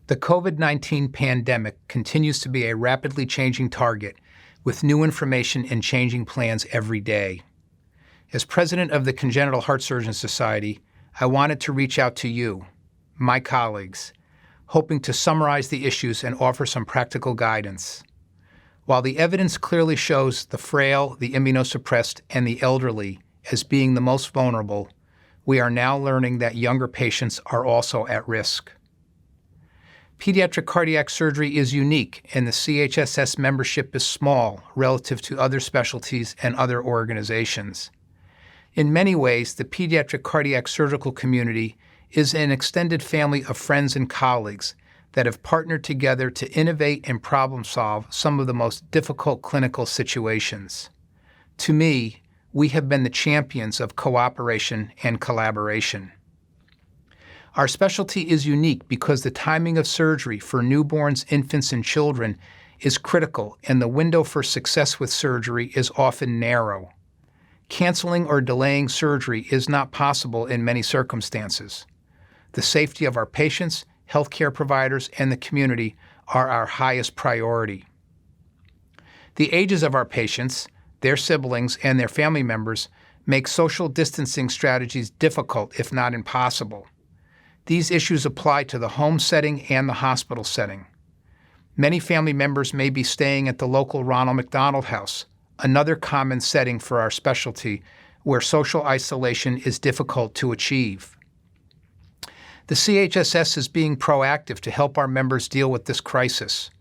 The COVID-19 pandemic continues to be a rapidly changing target, with new information and changing plans every day. As president of the Congenital Heart Surgeons Society, I wanted to reach out to you, my colleagues, hoping to summarize the issues and offer some practical guidance. While the evidence clearly shows the frail, the immunosuppressed, and the elderly as being the most vulnerable, we are now learning that younger patients are also at risk. Pediatric cardiac surgery is unique, and the CHSS membership is small relative to other specialties and other organizations. In many ways, the pediatric cardiac surgical community is an extended family of friends and colleagues that have partnered together to innovate and problem solve some of the most difficult clinical situations. To me, we have been the champions of cooperation and collaboration. Our specialty is unique because the timing of surgery for newborns, infants, and children is critical, and the window for success with surgery is often narrow. Canceling or delaying surgery is not possible in many circumstances. The safety of our patients, healthcare providers, and the community are our highest priority. The ages of our patients, their siblings, and their family members make social distancing strategies difficult, if not impossible. These issues apply to the home setting and the hospital setting. Many family members may be staying at the local Ronald McDonald House, another common setting for our specialty, where social isolation is difficult to achieve. The CHSS is being proactive to help our members deal with this crisis.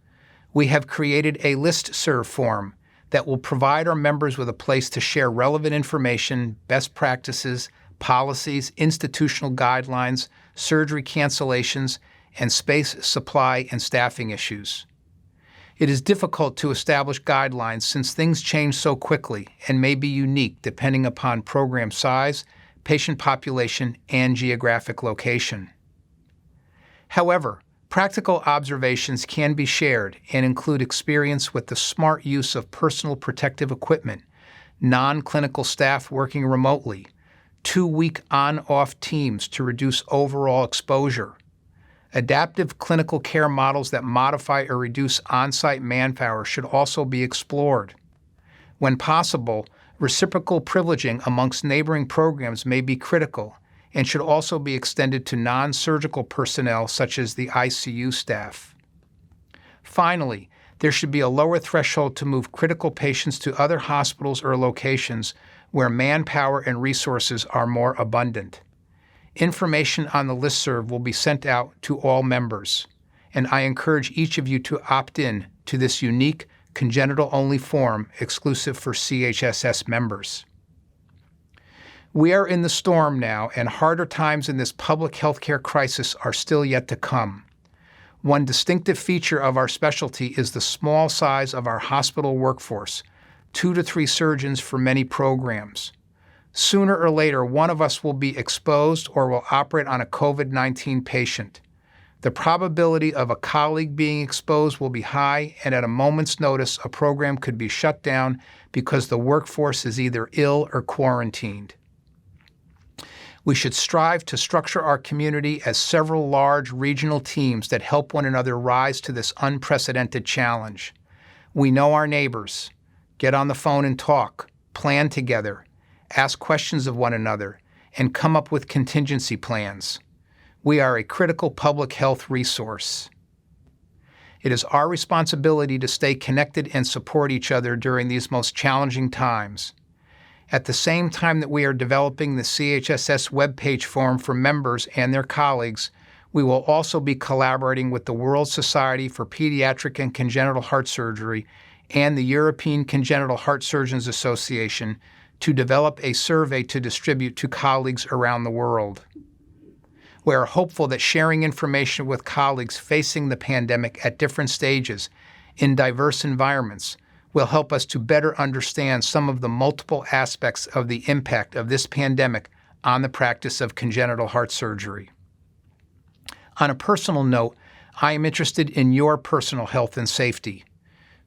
We have created a listserv form that will provide our members with a place to share relevant information, best practices, policies, institutional guidelines, surgery cancellations, and space, supply, and staffing issues. It is difficult to establish guidelines since things change so quickly and may be unique depending upon program size, patient population, and geographic location. However, practical observations can be shared and include experience with the smart use of personal protective equipment, non-clinical staff working remotely, 2-week on-off teams to reduce overall exposure, adaptive clinical care models that modify or reduce on-site manpower should also be explored. When possible, reciprocal privileging amongst neighboring programs may be critical and should also be extended to non-surgical personnel such as the ICU staff. Finally, there should be a lower threshold to move critical patients to other hospitals or locations where manpower and resources are more abundant. Information on the listserv will be sent out to all members, and I encourage each of you to opt in to this unique congenital-only form exclusive for CHSS members. We are in the storm now, and harder times in this public healthcare crisis are still yet to come. One distinctive feature of our specialty is the small size of our hospital workforce, 2 to 3 surgeons for many programs. Sooner or later, one of us will be exposed or will operate on a COVID-19 patient. The probability of a colleague being exposed will be high, and at a moment's notice, a program could be shut down because the workforce is either ill or quarantined. We should strive to structure our community as several large regional teams that help one another rise to this unprecedented challenge. We know our neighbors. Get on the phone and talk, plan together, ask questions of one another, and come up with contingency plans. We are a critical public health resource. It is our responsibility to stay connected and support each other during these most challenging times. At the same time that we are developing the CHSS webpage forum for members and their colleagues, we will also be collaborating with the World Society for Pediatric and Congenital Heart Surgery and the European Congenital Heart Surgeons Association to develop a survey to distribute to colleagues around the world. We are hopeful that sharing information with colleagues facing the pandemic at different stages in diverse environments will help us to better understand some of the multiple aspects of the impact of this pandemic on the practice of congenital heart surgery. On a personal note, I am interested in your personal health and safety.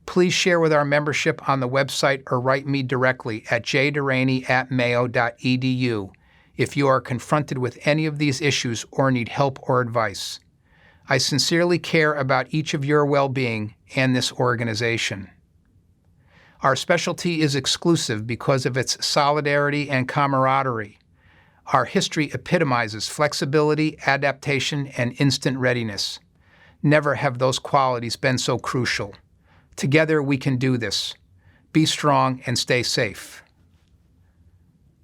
Please share with our membership on the website or write me directly at jdearani@mayo.edu if you are confronted with any of these issues or need help or advice. I sincerely care about each of your well-being and this organization. Our specialty is exclusive because of its solidarity and camaraderie. Our history epitomizes flexibility, adaptation, and instant readiness. Never have those qualities been so crucial. Together we can do this. Be strong and stay safe.